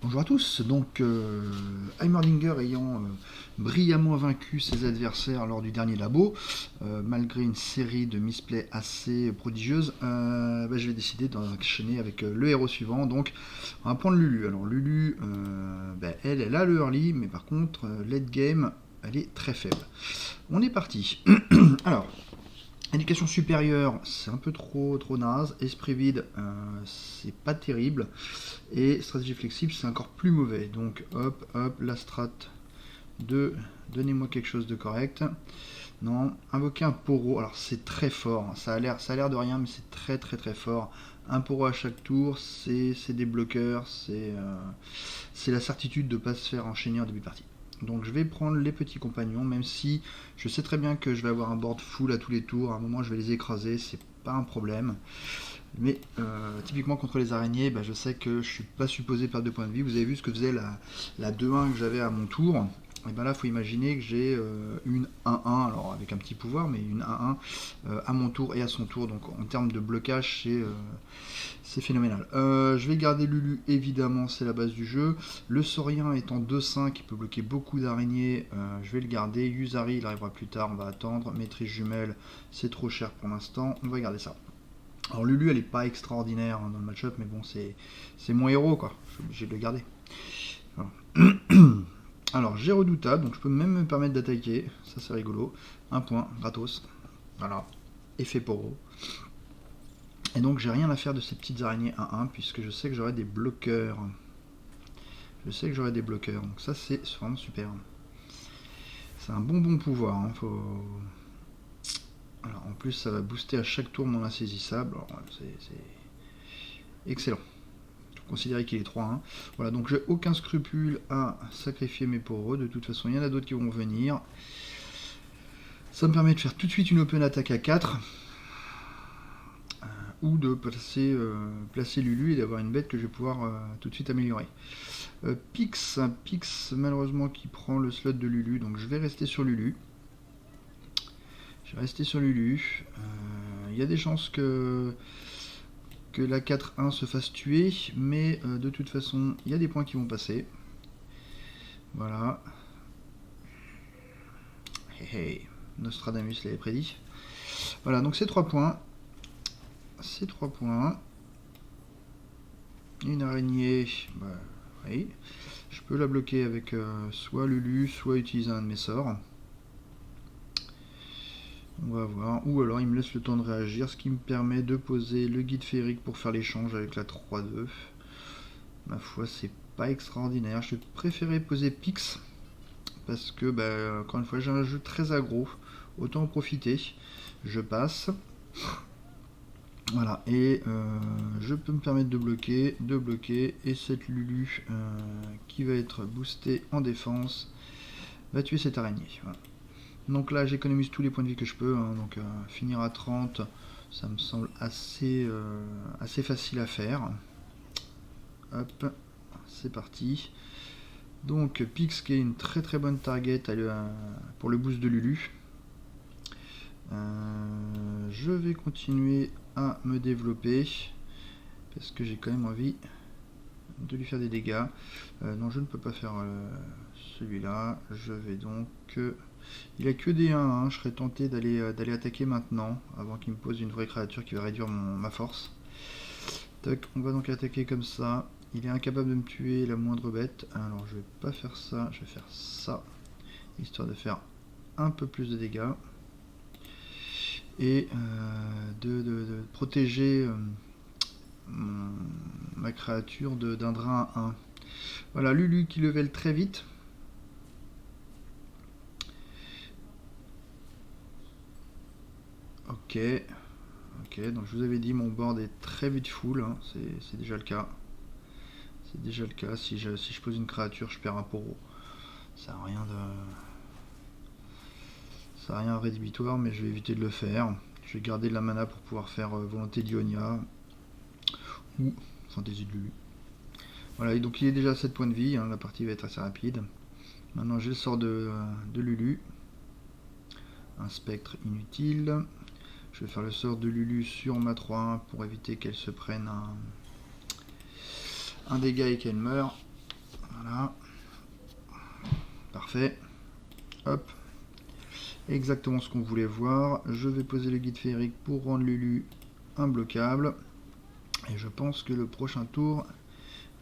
Bonjour à tous, donc Heimerdinger ayant brillamment vaincu ses adversaires lors du dernier labo, malgré une série de misplays assez prodigieuses, je vais décider d'enchaîner avec le héros suivant, donc on va prendre Lulu. Alors Lulu, elle a le early, mais par contre, late game, elle est très faible. On est parti. Alors, éducation supérieure, c'est un peu trop naze. Esprit vide, c'est pas terrible. Et stratégie flexible, c'est encore plus mauvais. Donc hop, la strat de donnez-moi quelque chose de correct. Non, invoquer un poro, alors c'est très fort. Ça a l'air de rien, mais c'est très fort. Un poro à chaque tour, c'est des bloqueurs, c'est la certitude de ne pas se faire enchaîner en début de partie. Donc je vais prendre les petits compagnons, même si je sais très bien que je vais avoir un board full à tous les tours. À un moment, je vais les écraser, c'est pas un problème. Mais typiquement contre les araignées, je sais que je suis pas supposé perdre de points de vie. Vous avez vu ce que faisait la 2-1 que j'avais à mon tour. Et là, il faut imaginer que j'ai une 1-1, alors avec un petit pouvoir, mais une 1-1 à mon tour et à son tour. Donc en termes de blocage, c'est phénoménal. Je vais garder Lulu, évidemment, c'est la base du jeu. Le Saurien étant 2-5, il peut bloquer beaucoup d'araignées, je vais le garder. Yuzari, il arrivera plus tard, on va attendre. Maîtrise jumelle, c'est trop cher pour l'instant, on va garder ça. Alors Lulu, elle est pas extraordinaire dans le match-up, mais bon, c'est mon héros, quoi. Je suis obligé de le garder. Alors, j'ai redoutable, donc je peux même me permettre d'attaquer. Ça, c'est rigolo. Un point, gratos. Voilà. Effet poro. Et donc, j'ai rien à faire de ces petites araignées 1-1, puisque je sais que j'aurai des bloqueurs. Donc ça, c'est vraiment super. C'est un bon pouvoir. Alors, en plus, ça va booster à chaque tour mon insaisissable. C'est excellent. Considérer qu'il est 3-1. Voilà, donc j'ai aucun scrupule à sacrifier mes poreux. De toute façon, il y en a d'autres qui vont venir. Ça me permet de faire tout de suite une open attack à 4. Ou de placer Lulu et d'avoir une bête que je vais pouvoir tout de suite améliorer. Pix, malheureusement qui prend le slot de Lulu, donc je vais rester sur Lulu. Il y a des chances que la 4-1 se fasse tuer, mais de toute façon, il y a des points qui vont passer. Voilà. Hey. Nostradamus l'avait prédit. Voilà, donc c'est 3 points. Une araignée, oui. Je peux la bloquer avec soit Lulu, soit utiliser un de mes sorts. On va voir. Ou alors il me laisse le temps de réagir, ce qui me permet de poser le guide féerique pour faire l'échange avec la 3-2. Ma foi, c'est pas extraordinaire. Je préférais poser Pix, parce que, encore une fois, j'ai un jeu très aggro. Autant en profiter. Je passe. Voilà, et je peux me permettre de bloquer, et cette Lulu qui va être boostée en défense va tuer cette araignée. Voilà. Donc là, j'économise tous les points de vie que je peux, donc finir à 30, ça me semble assez facile à faire. Hop, c'est parti. Donc Pix qui est une très bonne target pour le boost de Lulu. Je vais continuer à me développer parce que j'ai quand même envie de lui faire des dégâts. Non, je ne peux pas faire celui-là. Je vais donc... il a que des 1, je serais tenté d'aller attaquer maintenant avant qu'il me pose une vraie créature qui va réduire ma force. Tac, on va donc attaquer comme ça. Il est incapable de me tuer la moindre bête. Alors je vais pas faire ça, je vais faire ça, histoire de faire un peu plus de dégâts et de protéger ma créature d'un drain à 1. Voilà, Lulu qui level très vite. Ok, donc je vous avais dit, mon board est très vite full, c'est déjà le cas. Si je pose une créature, je perds un poro. Ça n'a rien de rédhibitoire, mais je vais éviter de le faire. Je vais garder de la mana pour pouvoir faire volonté d'Ionia ou fantaisie de Lulu. Voilà, et donc il est déjà à 7 points de vie, la partie va être assez rapide. Maintenant j'ai le sort de Lulu. Un spectre inutile. Je vais faire le sort de Lulu sur ma 3-1 pour éviter qu'elle se prenne un dégât et qu'elle meure. Voilà. Parfait. Hop. Exactement ce qu'on voulait voir. Je vais poser le guide féerique pour rendre Lulu imbloquable. Et je pense que le prochain tour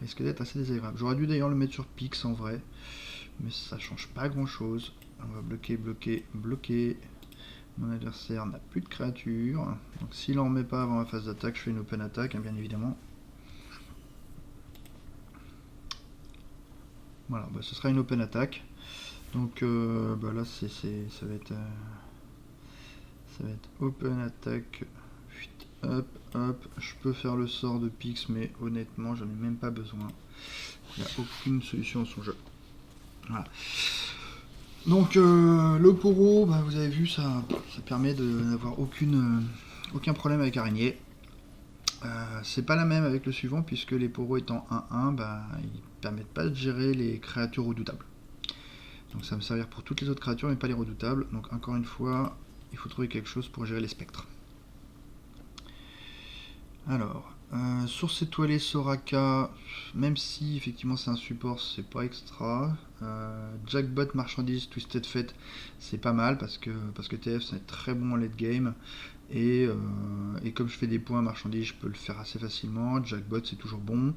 risque d'être assez désagréable. J'aurais dû d'ailleurs le mettre sur Pix en vrai. Mais ça change pas grand chose. On va bloquer, bloquer, bloquer. Mon adversaire n'a plus de créatures. Donc s'il en remet pas avant la phase d'attaque, je fais une open attack, hein, bien évidemment. Voilà, bah, ce sera une open attack. Donc bah là ça va être open attack. Hop, hop. Je peux faire le sort de Pix, mais honnêtement, j'en ai même pas besoin. Il n'y a aucune solution à son jeu. Voilà. Donc le poro, bah, vous avez vu, ça permet d'avoir aucun problème avec araignée. C'est pas la même avec le suivant, puisque les poros étant 1-1, bah, ils permettent pas de gérer les créatures redoutables. Donc ça va me servir pour toutes les autres créatures, mais pas les redoutables. Donc encore une fois, il faut trouver quelque chose pour gérer les spectres. Alors, source étoilée Soraka, même si effectivement c'est un support, c'est pas extra. Jackbot marchandise Twisted Fate, c'est pas mal parce que TF c'est très bon en late game. Et comme je fais des points marchandises, je peux le faire assez facilement. Jackbot c'est toujours bon.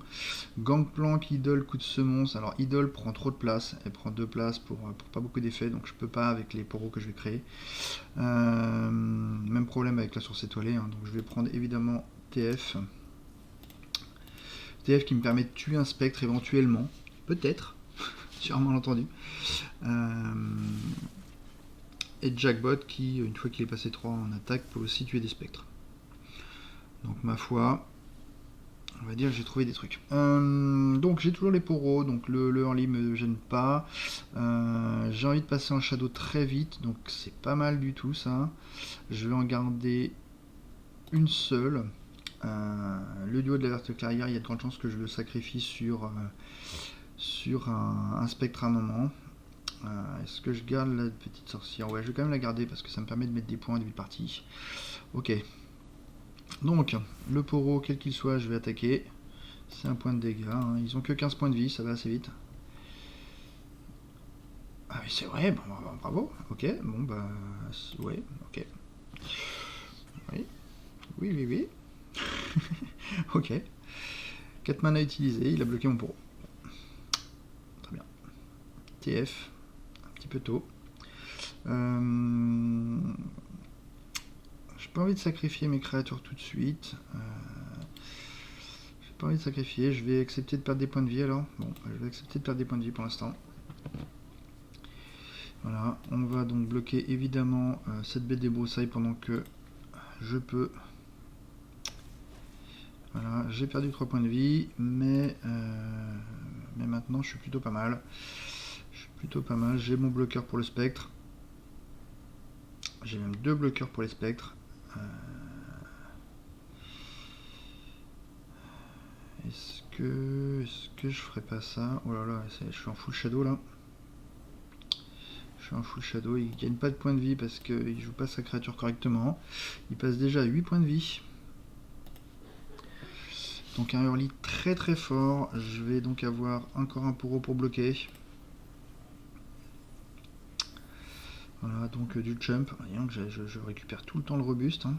Gangplank, Idol, coup de semonce. Alors Idol prend trop de place, elle prend 2 places pour pas beaucoup d'effets, donc je peux pas avec les poros que je vais créer. Même problème avec la source étoilée, hein, donc je vais prendre évidemment TF. TF qui me permet de tuer un spectre éventuellement, peut-être, sûrement entendu. Et Jackbot qui, une fois qu'il est passé 3 en attaque, peut aussi tuer des spectres. Donc ma foi, on va dire que j'ai trouvé des trucs. Donc j'ai toujours les poros, donc le early me gêne pas. J'ai envie de passer en shadow très vite, donc c'est pas mal du tout ça. Je vais en garder une seule. Le duo de la verte clairière, il y a de grandes chances que je le sacrifie sur un spectre à un moment. Est-ce que je garde la petite sorcière? Ouais, je vais quand même la garder parce que ça me permet de mettre des points en début de partie. Ok. Donc, le poro, quel qu'il soit, je vais attaquer. C'est un point de dégâts. Hein. Ils ont que 15 points de vie, ça va assez vite. Ah oui, c'est vrai, bon, bravo. Ok, bon bah... Ouais, ok. Oui, oui, oui, oui. Ok. 4 mana utilisés, il a bloqué mon poro. Très bien. TF, un petit peu tôt. J'ai pas envie de sacrifier mes créatures tout de suite. J'ai pas envie de sacrifier, je vais accepter de perdre des points de vie alors. Bon, je vais accepter de perdre des points de vie pour l'instant. Voilà, on va donc bloquer évidemment cette bête des broussailles pendant que je peux. Voilà, j'ai perdu 3 points de vie, mais maintenant je suis plutôt pas mal. J'ai mon bloqueur pour le spectre. J'ai même 2 bloqueurs pour les spectres. Est-ce que je ferais pas ça? Oh là là, je suis en full shadow là. Je suis en full shadow, il gagne pas de points de vie parce qu'il joue pas sa créature correctement. Il passe déjà à 8 points de vie. Donc un early très très fort. Je vais donc avoir encore un poro pour bloquer. Voilà, donc du jump. Je récupère tout le temps le robuste. Hein.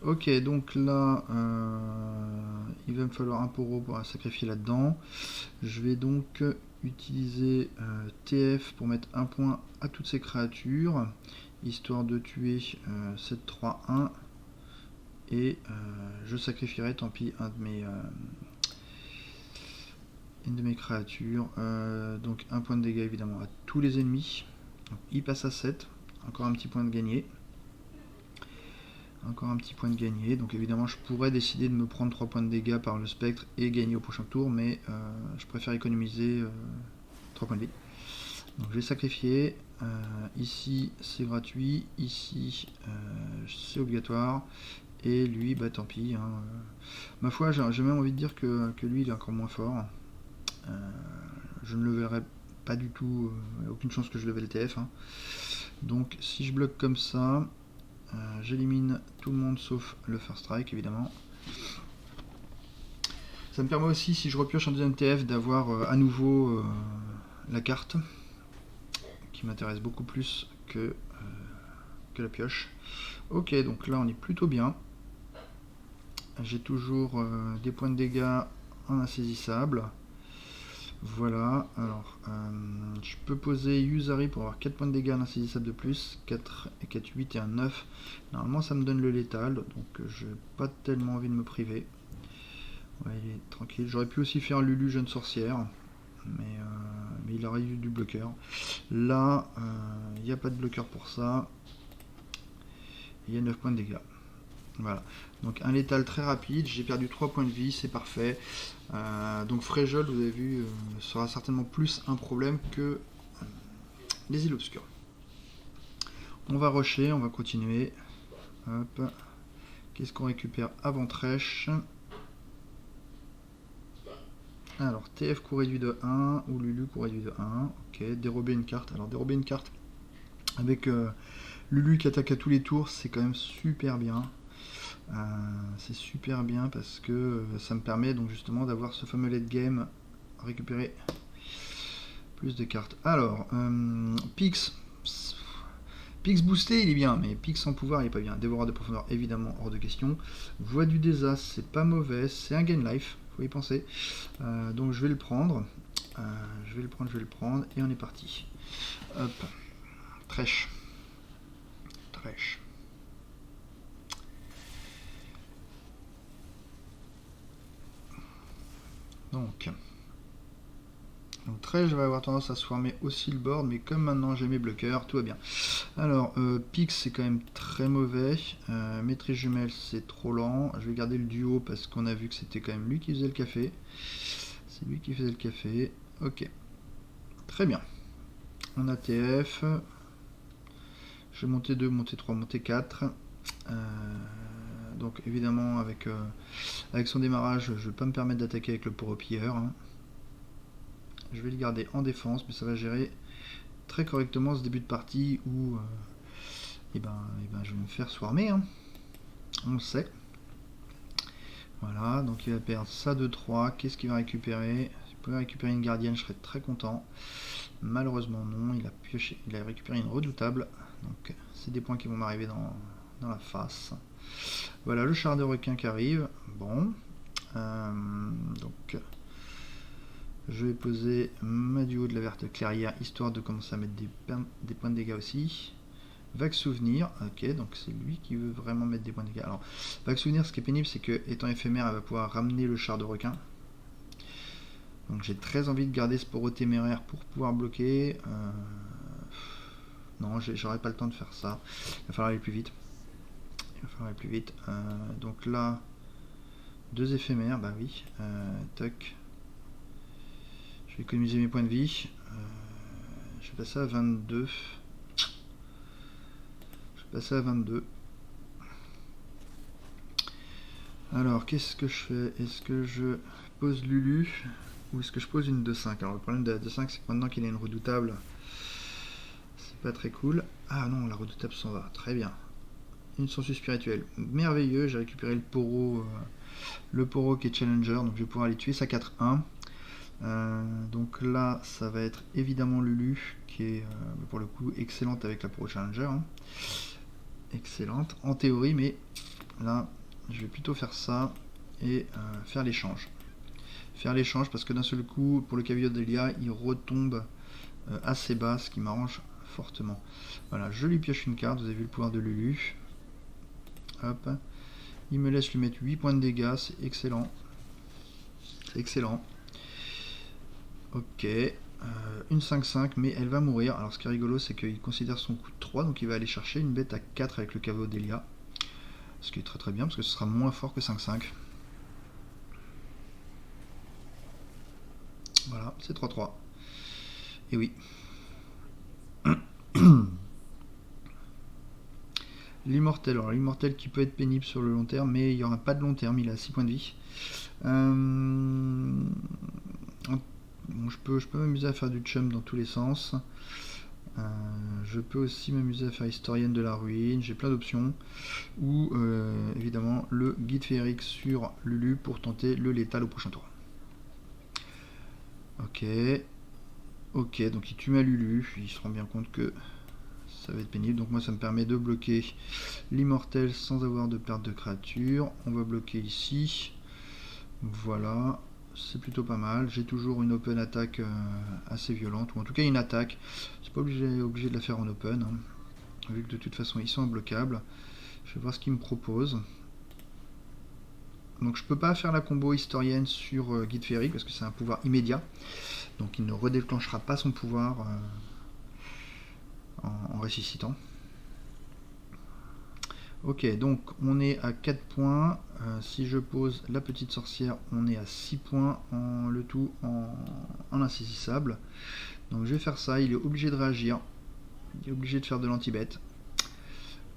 Ok, donc là, il va me falloir un poro pour sacrifier là-dedans. Je vais donc utiliser TF pour mettre un point à toutes ces créatures, histoire de tuer 7-3-1. Et je sacrifierai, tant pis, une de mes créatures. Donc un point de dégâts évidemment à tous les ennemis. Donc, il passe à 7. Encore un petit point de gagné. Encore un petit point de gagné. Donc évidemment je pourrais décider de me prendre 3 points de dégâts par le spectre et gagner au prochain tour. Mais je préfère économiser 3 points de vie. Donc je vais sacrifier. Ici c'est gratuit. Ici c'est obligatoire. Et lui, bah tant pis. Hein. Ma foi, j'ai même envie de dire que lui, il est encore moins fort. Je ne le verrai pas du tout. Aucune chance que je leve le TF. Hein. Donc, si je bloque comme ça, j'élimine tout le monde sauf le first strike, évidemment. Ça me permet aussi, si je repioche un deuxième TF, d'avoir à nouveau la carte, qui m'intéresse beaucoup plus que la pioche. Ok, donc là on est plutôt bien. J'ai toujours des points de dégâts en insaisissable. Voilà, alors je peux poser Yuzari pour avoir 4 points de dégâts en insaisissable de plus, 4 et 4, 8 et un 9. Normalement ça me donne le létal, donc je n'ai pas tellement envie de me priver. Ouais, il est tranquille. J'aurais pu aussi faire Lulu jeune sorcière, mais il aurait eu du bloqueur. Là, il n'y a pas de bloqueur pour ça. Il y a 9 points de dégâts. Voilà, donc un létal très rapide, j'ai perdu 3 points de vie, c'est parfait. Donc Fragile, vous avez vu, sera certainement plus un problème que les îles obscures. On va rusher, on va continuer. Hop. Qu'est-ce qu'on récupère avant Trèche? Alors, TF coût réduit de 1, ou Lulu coût réduit de 1. Ok, dérober une carte. Alors, dérober une carte avec Lulu qui attaque à tous les tours, c'est quand même super bien. C'est super bien parce que ça me permet donc justement d'avoir ce fameux late game, récupérer plus de cartes. Alors, Pix boosté il est bien, mais Pix sans pouvoir il est pas bien. Dévoreur de profondeur évidemment hors de question. Voix du désastre c'est pas mauvais, c'est un gain life, faut y penser. Donc je vais le prendre, je vais le prendre et on est parti. Hop, Trèche. Donc Trèche va avoir tendance à se former aussi le board, mais comme maintenant j'ai mes bloqueurs, tout va bien. Alors, Pix c'est quand même très mauvais, Maîtrise jumelle c'est trop lent, je vais garder le duo parce qu'on a vu que c'était quand même lui qui faisait le café. C'est lui qui faisait le café, ok. Très bien. On a TF, je vais monter 2, monter 3, monter 4. Donc évidemment avec son démarrage, je ne vais pas me permettre d'attaquer avec le poro-pilleur. Hein. Je vais le garder en défense, mais ça va gérer très correctement ce début de partie où je vais me faire swarmer. Hein. On le sait. Voilà, donc il va perdre ça de 3. Qu'est-ce qu'il va récupérer? S'il pouvait récupérer une gardienne, je serais très content. Malheureusement non, il a récupéré une redoutable. Donc c'est des points qui vont m'arriver dans la face. Voilà le char de requin qui arrive. Bon. Donc je vais poser ma duo de la verte clairière histoire de commencer à mettre des points de dégâts aussi. Vague souvenir, ok, donc c'est lui qui veut vraiment mettre des points de dégâts. Alors, vague souvenir, ce qui est pénible, c'est que étant éphémère, elle va pouvoir ramener le char de requin. Donc j'ai très envie de garder ce poro téméraire pour pouvoir bloquer. Non, j'aurais pas le temps de faire ça. Il va falloir aller plus vite. Donc là, 2 éphémères, bah oui. Toc. Je vais économiser mes points de vie. Je vais passer à 22. Alors, qu'est-ce que je fais? Est-ce que je pose Lulu ou est-ce que je pose une 2-5? Alors, le problème de la 2-5, c'est que maintenant qu'il a une redoutable, c'est pas très cool. Ah non, la redoutable s'en va. Très bien. Une censure spirituelle. Merveilleux, j'ai récupéré le poro qui est challenger, donc je vais pouvoir aller tuer sa 4-1. Donc là, ça va être évidemment Lulu, qui est pour le coup excellente avec la poro challenger. Hein. Excellente en théorie, mais là je vais plutôt faire ça et faire l'échange. Parce que d'un seul coup, pour le Cavio d'Elia, il retombe assez bas, ce qui m'arrange fortement. Voilà, je lui pioche une carte, vous avez vu le pouvoir de Lulu. Hop, il me laisse lui mettre 8 points de dégâts, c'est excellent. Ok, une 5-5, mais elle va mourir. Alors ce qui est rigolo, c'est qu'il considère son coup de 3, donc il va aller chercher une bête à 4 avec le Cavio d'Elia. Ce qui est très très bien, parce que ce sera moins fort que 5-5. Voilà, c'est 3-3. Et oui. L'immortel. Alors l'immortel qui peut être pénible sur le long terme, mais il n'y aura pas de long terme, il a 6 points de vie. Bon, je peux m'amuser à faire du chum dans tous les sens. Je peux aussi m'amuser à faire historienne de la ruine, j'ai plein d'options. Ou évidemment le guide féerique sur Lulu pour tenter le létal au prochain tour. Ok. Ok, donc il tue ma Lulu, il se rend bien compte que ça va être pénible. Donc moi ça me permet de bloquer l'immortel sans avoir de perte de créature. On va bloquer ici. Voilà. C'est plutôt pas mal. J'ai toujours une open attaque assez violente, ou en tout cas une attaque. C'est pas obligé de la faire en open, hein, vu que de toute façon ils sont imbloquables. Je vais voir ce qu'il me propose. Donc je peux pas faire la combo historienne sur guide féerique parce que c'est un pouvoir immédiat. Donc il ne redéclenchera pas son pouvoir en ressuscitant. Ok, donc on est à 4 points. Si je pose la petite sorcière, on est à 6 points, le tout en insaisissable. Donc je vais faire ça, il est obligé de réagir. Il est obligé de faire de l'anti-bête.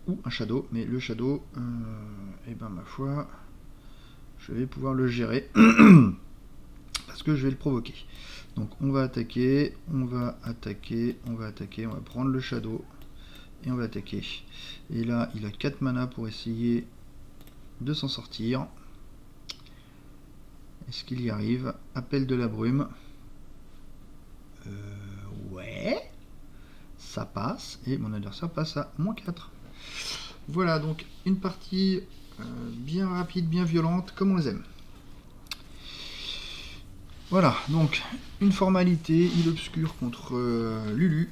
Ou un shadow, mais le shadow, et ben ma foi, je vais pouvoir le gérer. Parce que je vais le provoquer. Donc on va attaquer, on va attaquer, on va attaquer, on va prendre le shadow. Et on va attaquer. Et là, il a 4 mana pour essayer de s'en sortir. Est-ce qu'il y arrive? Appel de la brume. Ouais. Ça passe. Et mon adversaire passe à -4. Voilà, donc une partie bien rapide, bien violente, comme on les aime. Voilà, donc une formalité, il obscure contre Lulu.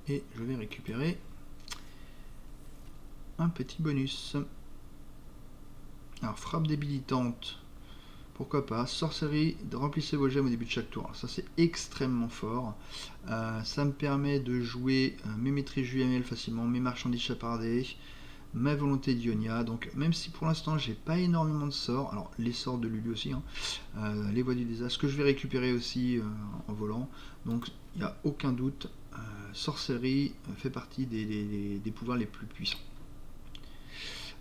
Et je vais récupérer un petit bonus. Alors, frappe débilitante, pourquoi pas. Sorcellerie, remplissez vos gemmes au début de chaque tour. Alors, ça, c'est extrêmement fort. Ça me permet de jouer mes maîtrises JML facilement, mes marchandises chapardées, ma volonté d'Ionia. Donc, même si pour l'instant, j'ai pas énormément de sorts, alors les sorts de Lulu aussi, hein, les voies du désastre, que je vais récupérer aussi en volant. Donc, il n'y a aucun doute. Sorcellerie fait partie des pouvoirs les plus puissants.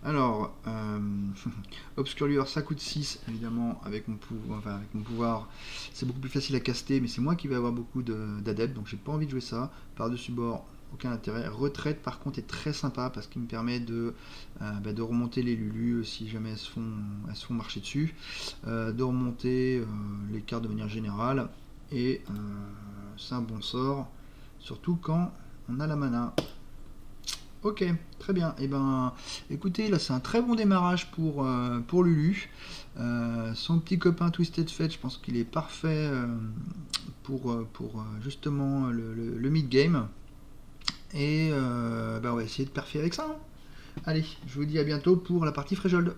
Alors, Obscure Lueur, ça coûte 6, évidemment, avec mon pouvoir, c'est beaucoup plus facile à caster, mais c'est moi qui vais avoir beaucoup d'adeptes, donc j'ai pas envie de jouer ça. Par-dessus bord, aucun intérêt. Retraite, par contre, est très sympa, parce qu'il me permet de remonter les Lulu si jamais elles se font marcher dessus, de remonter les cartes de manière générale, et c'est un bon sort. Surtout quand on a la mana. Ok, très bien. Et ben, écoutez, là c'est un très bon démarrage pour Lulu. Son petit copain Twisted Fate, je pense qu'il est parfait pour justement le mid-game. Et on va essayer de parfaire avec ça. Hein. Allez, je vous dis à bientôt pour la partie Fréjold.